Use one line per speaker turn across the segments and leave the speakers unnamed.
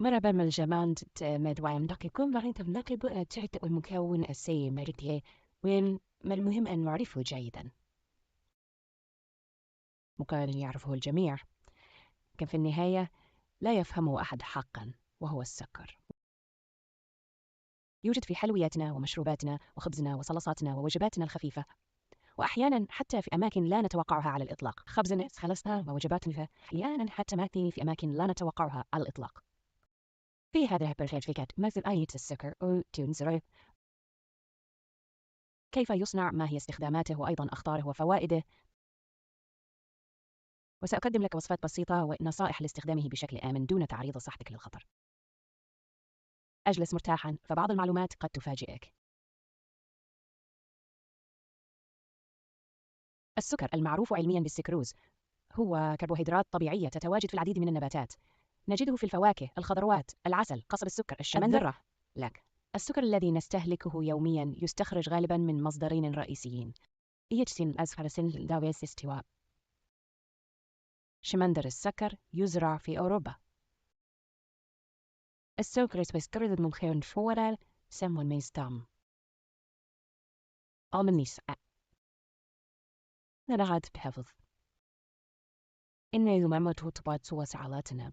مرحبا من الجمال مدوام يكون بعيدا نقب تعد المكون السي مرتي وين ما المهم أن نعرفه جيدا مكون يعرفه الجميع لكن في النهاية لا يفهمه أحد حقا وهو السكر. يوجد في حلوياتنا ومشروباتنا وخبزنا وصلصاتنا ووجباتنا الخفيفة، وأحيانا حتى في أماكن لا نتوقعها على الإطلاق. خبزنا خلصنا ووجباتنا أحيانا حتى ماتي في أماكن لا نتوقعها على الإطلاق. في هذه البريفيكات مثل آية السكر أو تنزري، كيف يصنع، ما هي استخداماته وأيضا أخطاره وفوائده. وسأقدم لك وصفات بسيطة ونصائح لاستخدامه بشكل آمن دون تعريض صحتك للخطر. أجلس مرتاحا، فبعض المعلومات قد تفاجئك. السكر المعروف علميا بالسكروز هو كربوهيدرات طبيعية تتواجد في العديد من النباتات. نجده في الفواكه، الخضروات، العسل، قصب السكر، الذرة. لك السكر الذي نستهلكه يوميا يستخرج غالبا من مصدرين رئيسيين. يجسن الأزفرسين داويس استواء. شمندر السكر يزرع في أوروبا. السكر يسكر من خير فورال سمون ميستام. ألمنيس نرغد بحفظ إن يمامة تبعد سوى سعالاتنا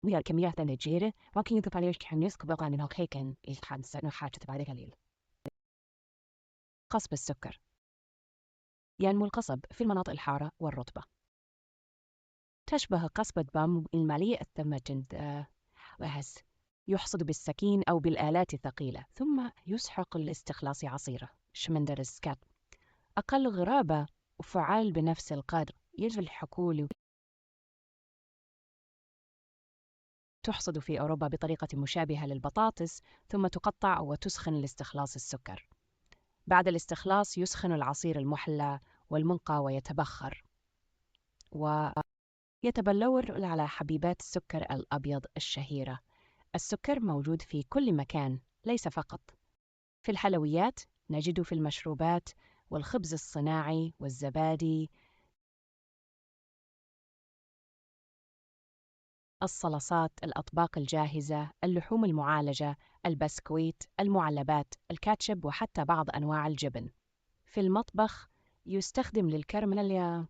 ويا الكميات النجيرة ممكن يتباليش كحنيس كبقى عن الهيكن إلحان سنة حاجة تبعد قليل. قصب السكر ينمو القصب في المناطق الحارة والرطبة. تشبه قصبة بام المليء الثمة وهس يحصد بالسكين أو بالآلات الثقيلة ثم يسحق لاستخلاص عصيره. شمندر السكات أقل غرابة وفعال بنفس القدر. يجري الحقول تحصد في أوروبا بطريقة مشابهة للبطاطس ثم تقطع وتسخن لاستخلاص السكر. بعد الاستخلاص يسخن العصير المحلى والمنقى ويتبخر ويتبلور على حبيبات السكر الأبيض الشهيرة. السكر موجود في كل مكان، ليس فقط في الحلويات، نجده في المشروبات والخبز الصناعي والزبادي، الصلصات، الأطباق الجاهزة، اللحوم المعالجة، البسكويت، المعلبات، الكاتشب وحتى بعض أنواع الجبن. في المطبخ يستخدم للكرميل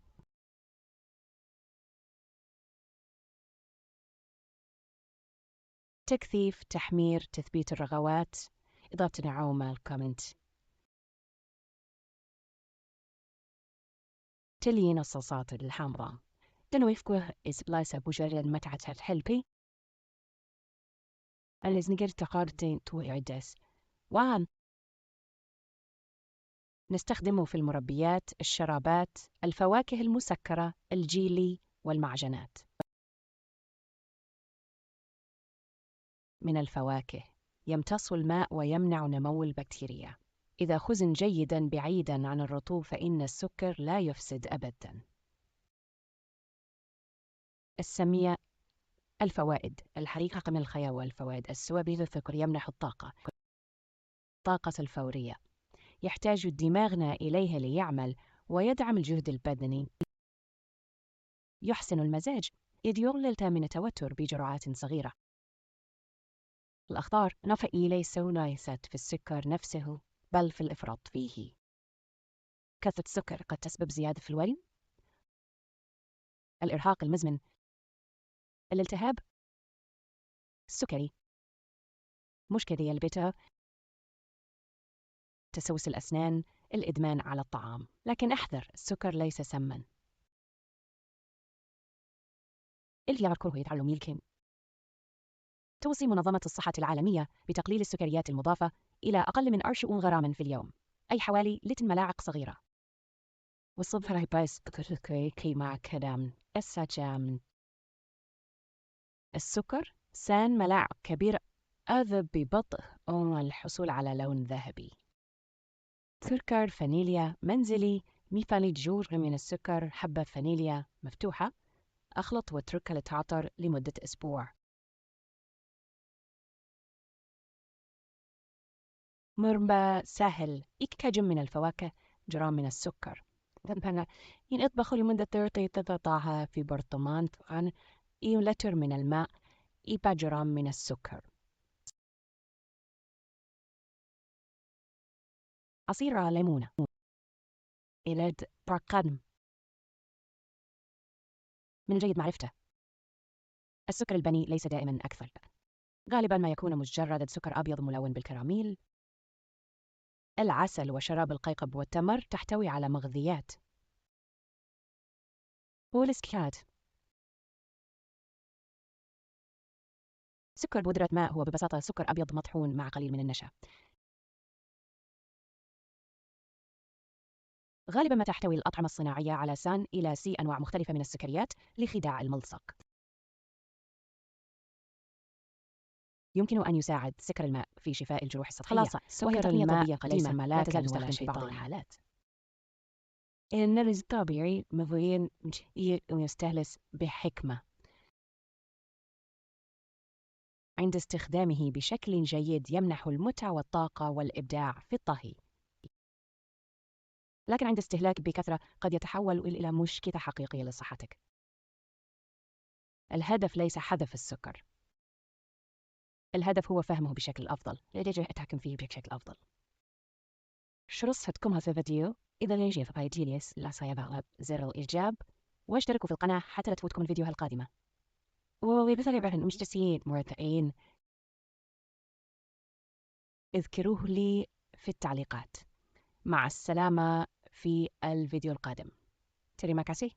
تكثيف، تحمير، تثبيت الرغوات، إضافة نعومة الكومنت، تليين الصلصات الحمراء. تنويفكو إسبلايس بوجرد متعة الحلبي الإزنجر تقارتين توعدس وعن نستخدمه في المربيات، الشرابات، الفواكه المسكرة، الجيلي والمعجنات. من الفواكه يمتص الماء ويمنع نمو البكتيريا. إذا خزن جيداً بعيداً عن الرطوب فإن السكر لا يفسد أبداً. السمية. الفوائد: الحريقة من الخيار والفوائد: السوابي السكر يمنح الطاقة الفورية، يحتاج دماغنا إليها ليعمل ويدعم الجهد البدني، يحسن المزاج إذ يقلل من التوتر بجرعات صغيرة. الأخطار: ليس ليست في السكر نفسه بل في الإفراط فيه. كثرة السكر قد تسبب زيادة في الوزن، الإرهاق المزمن، الالتهاب السكري، مشكلة البيتا، تسوس الأسنان، الإدمان على الطعام. لكن احذر، السكر ليس سماً. الياركور يتعلم يمكن. توصي منظمة الصحة العالمية بتقليل السكريات المضافة إلى أقل من 40 غراما في اليوم، أي حوالي 2 ملاعق صغيرة. والصبح بس كي مع كلام السجام. السكر سان ملاعق كبيرة أذهب ببطء الحصول على لون ذهبي. سكر فانيليا منزلي، ميفاليد جور من السكر، حبة فانيليا مفتوحة، أخلط واتركها لتعطر لمدة أسبوع. مربى سهل، كجم من الفواكه، جرام من السكر. إن اطبخوا لمدة 30 دقيقة في برطمان عن لتر من الماء جرام من السكر. عصير ليمونة. علاج قدم. من الجيد معرفته السكر البني ليس دائما أكثر، غالبا ما يكون مجرد سكر أبيض ملون بالكراميل. العسل وشراب القيقب والتمر تحتوي على مغذيات. بوليسكات. سكر بودرة ماء هو ببساطة سكر أبيض مطحون مع قليل من النشا. غالبا ما تحتوي الأطعمة الصناعية على سان إلى سي أنواع مختلفة من السكريات لخداع الملصق. يمكن أن يساعد سكر الماء في شفاء الجروح السطحية.
خلاصة،
وهي
سكر
تقنية
الماء
طبية
ليس
قديمة لا
ملاكاً
تزال
ولا
تستخدم في بعض
شيطان.
الحالات. النرز الطبيعي مبين يستهلك بحكمة عند استخدامه بشكل جيد يمنح المتعة والطاقة والإبداع في الطهي، لكن عند استهلاك بكثرة قد يتحول إلى مشكلة حقيقية لصحتك. الهدف ليس حذف السكر، الهدف هو فهمه بشكل أفضل لدرجة التحكم فيه بشكل أفضل. شرطتكم هذا الفيديو. إذا ليش فايديليس لا سيضغط زر الإعجاب واشتركوا في القناة حتى لا تفوتكم الفيديوهات القادمة. وبالتالي مش تسيين مرتين اذكروه لي في التعليقات. مع السلامة في الفيديو القادم. تريما كاسي.